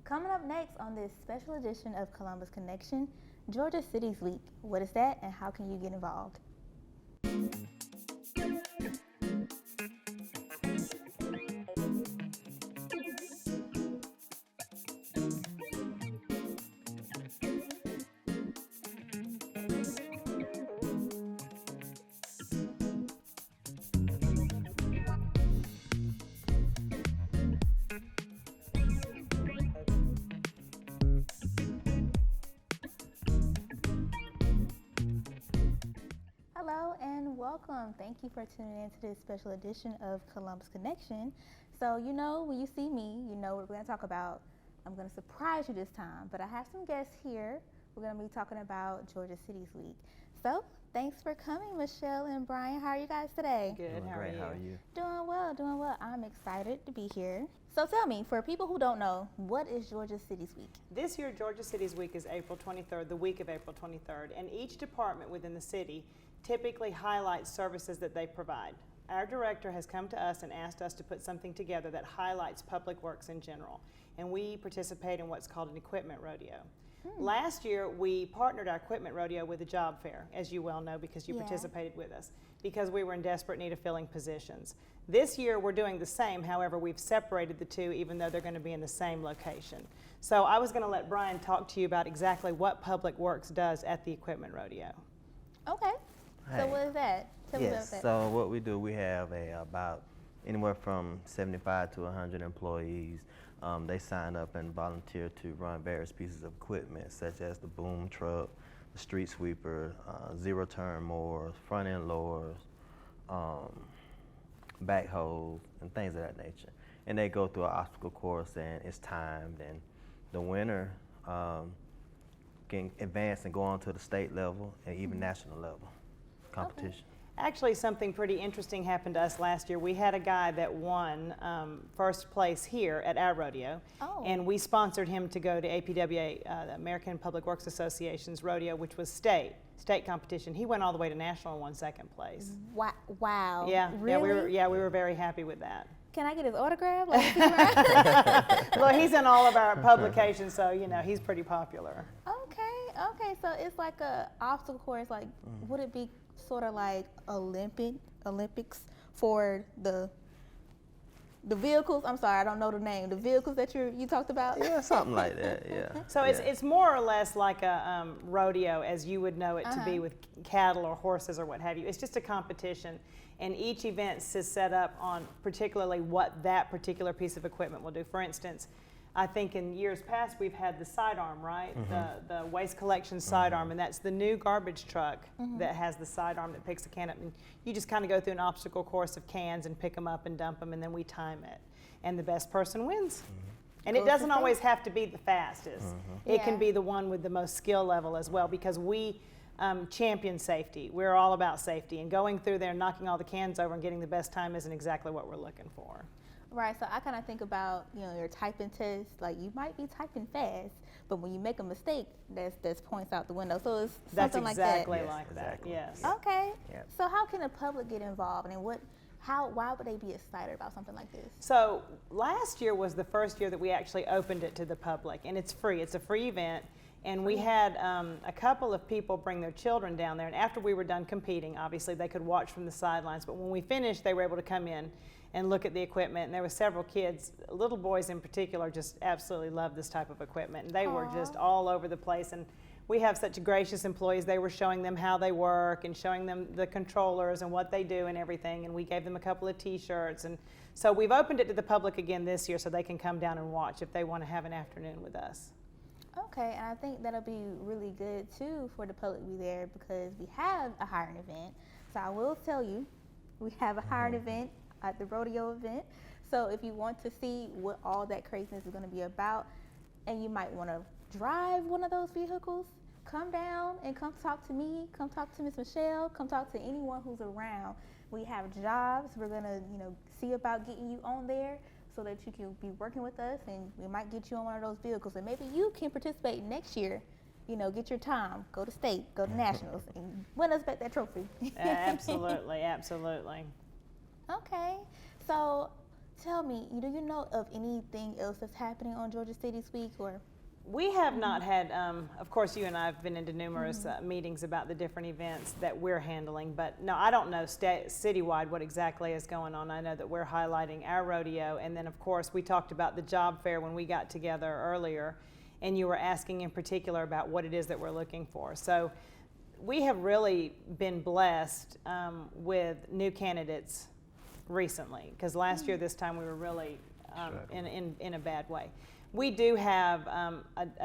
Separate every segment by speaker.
Speaker 1: Coming up next on this special edition of Columbus Connection, Georgia Cities Week. What is that and how can you get involved? Hello and welcome. Thank you for tuning in to this special edition of Columbus Connection. So, when you see me, you know what we're going to talk about. I'm going to surprise you this time, but I have some guests here. We're going to be talking about Georgia Cities Week. So, thanks for coming, Michelle and Brian. How are you guys today?
Speaker 2: Good.
Speaker 3: Doing great. How are you?
Speaker 1: Doing well. I'm excited to be here. So tell me, for people who don't know, what is Georgia Cities Week?
Speaker 2: This year, Georgia Cities Week is April 23rd, the week of April 23rd, and each department within the city typically highlights services that they provide. Our director has come to us and asked us to put something together that highlights public works in general, and we participate in what's called an equipment rodeo. Last year, we partnered our equipment rodeo with a job fair, as you well know because you participated with us, because we were in desperate need of filling positions. This year, we're doing the same, however, we've separated the two even though they're going to be in the same location. So I was going to let Brian talk to you about exactly what Public Works does at the equipment rodeo.
Speaker 1: Okay.
Speaker 3: Hey.
Speaker 1: So what is that? Tell me about
Speaker 3: Yes,
Speaker 1: that.
Speaker 3: so what we do, we have about anywhere from 75 to 100 employees. They sign up and volunteer to run various pieces of equipment such as the boom truck, the street sweeper, zero turn mowers, front end lowers, backhoes, and things of that nature. And they go through an obstacle course and it's timed, and the winner can advance and go on to the state level and even national level competition.
Speaker 2: Actually, something pretty interesting happened to us last year. We had a guy that won first place here at our rodeo, and we sponsored him to go to APWA, the American Public Works Association's rodeo, which was state competition. He went all the way to national and won second place.
Speaker 1: Wow.
Speaker 2: Yeah,
Speaker 1: Really?
Speaker 2: we were very happy with that.
Speaker 1: Can I get his autograph? Like, is he right?
Speaker 2: Well, he's in all of our publications, so he's pretty popular.
Speaker 1: Okay. So it's like a obstacle course. Like, would it be sort of like Olympics for the vehicles? I'm sorry, I don't know the name. The vehicles that you talked about.
Speaker 3: Yeah, something like that. Yeah.
Speaker 2: So it's more or less like a rodeo as you would know it to be with cattle or horses or what have you. It's just a competition, and each event is set up on particularly what that particular piece of equipment will do. For instance, I think in years past we've had the sidearm, right? The waste collection sidearm, and that's the new garbage truck that has the sidearm that picks a can up. And you just kind of go through an obstacle course of cans and pick them up and dump them, and then we time it. And the best person wins. And it doesn't always have to be the fastest. It can be the one with the most skill level as well, because we champion safety. We're all about safety, and going through there and knocking all the cans over and getting the best time isn't exactly what we're looking for.
Speaker 1: Right, so I kind of think about, your typing test, like you might be typing fast, but when you make a mistake, that's points out the window. So it's something like that.
Speaker 2: That's exactly like that, yes.
Speaker 1: Okay,
Speaker 3: Yep.
Speaker 1: So how can the public get involved, and why would they be excited about something like this?
Speaker 2: So last year was the first year that we actually opened it to the public, and it's free. It's a free event. And we had a couple of people bring their children down there, and after we were done competing, obviously they could watch from the sidelines, but when we finished, they were able to come in and look at the equipment, and there were several kids, little boys in particular, just absolutely loved this type of equipment, and they were just all over the place. And we have such gracious employees. They were showing them how they work and showing them the controllers and what they do and everything, and we gave them a couple of t-shirts. And so we've opened it to the public again this year so they can come down and watch if they want to have an afternoon with us.
Speaker 1: Okay, and I think that'll be really good too for the public to be there, because we have a hiring event. So I will tell you, we have a hiring event at the rodeo event. So if you want to see what all that craziness is going to be about, and you might want to drive one of those vehicles, come down and come talk to me, come talk to Miss Michelle, come talk to anyone who's around. We have jobs. We're going to, see about getting you on there so that you can be working with us, and we might get you on one of those vehicles, and maybe you can participate next year. Get your time, go to state, go to nationals, and win us back that trophy.
Speaker 2: Absolutely, absolutely.
Speaker 1: Okay, so tell me, do you know of anything else that's happening on Georgia City's week, or?
Speaker 2: We have not had, of course, you and I have been into numerous meetings about the different events that we're handling, but no, I don't know citywide what exactly is going on. I know that we're highlighting our rodeo, and then of course we talked about the job fair when we got together earlier, and you were asking in particular about what it is that we're looking for. So we have really been blessed with new candidates recently, because last year this time we were really in a bad way. We do have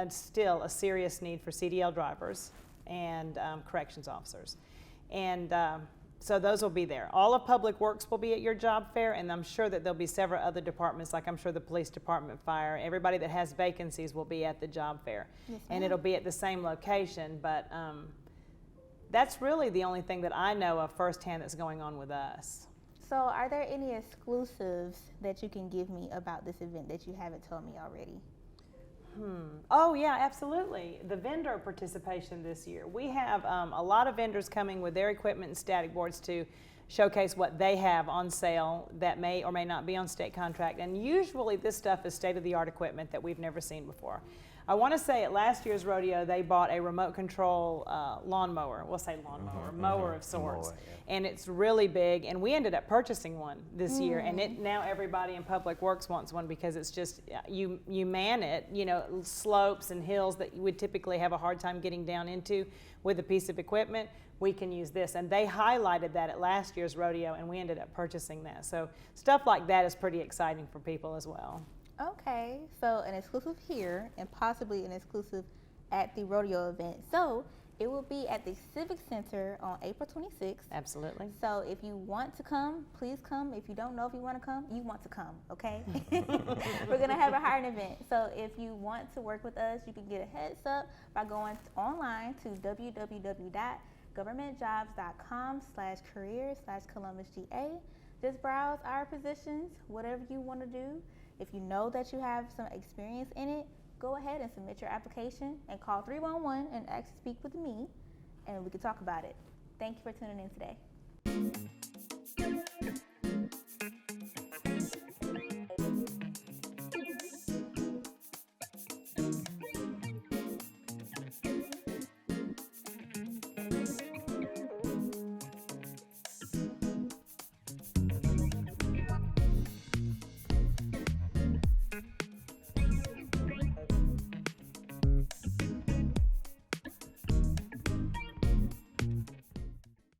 Speaker 2: still a serious need for CDL drivers and corrections officers. And so those will be there. All of Public Works will be at your job fair, and I'm sure that there'll be several other departments, like I'm sure the police department, fire, everybody that has vacancies will be at the job fair.
Speaker 1: Yes,
Speaker 2: and
Speaker 1: ma'am.
Speaker 2: it'll be at the same location, but that's really the only thing that I know of firsthand that's going on with us.
Speaker 1: So are there any exclusives that you can give me about this event that you haven't told me already?
Speaker 2: Oh yeah, absolutely. The vendor participation this year. We have a lot of vendors coming with their equipment and static boards to showcase what they have on sale that may or may not be on state contract. And usually this stuff is state-of-the-art equipment that we've never seen before. I want to say at last year's rodeo, they bought a remote control lawnmower. We'll say lawnmower, mower of sorts.
Speaker 3: Mower, yeah.
Speaker 2: And it's really big. And we ended up purchasing one this year. And now everybody in Public Works wants one, because it's just, you man it, slopes and hills that you would typically have a hard time getting down into with a piece of equipment. We can use this. And they highlighted that at last year's rodeo, and we ended up purchasing that. So stuff like that is pretty exciting for people as well.
Speaker 1: Okay, so an exclusive here and possibly an exclusive at the rodeo event. So it will be at the Civic Center on April 26th.
Speaker 2: Absolutely.
Speaker 1: So if you want to come, please come. If you don't know if you want to come, you want to come, okay? We're going to have a hiring event. So if you want to work with us, you can get a heads up by going online to www.governmentjobs.com/career/ColumbusGA. Just browse our positions, whatever you want to do. If you know that you have some experience in it, go ahead and submit your application and call 311 and ask to speak with me, and we can talk about it. Thank you for tuning in today.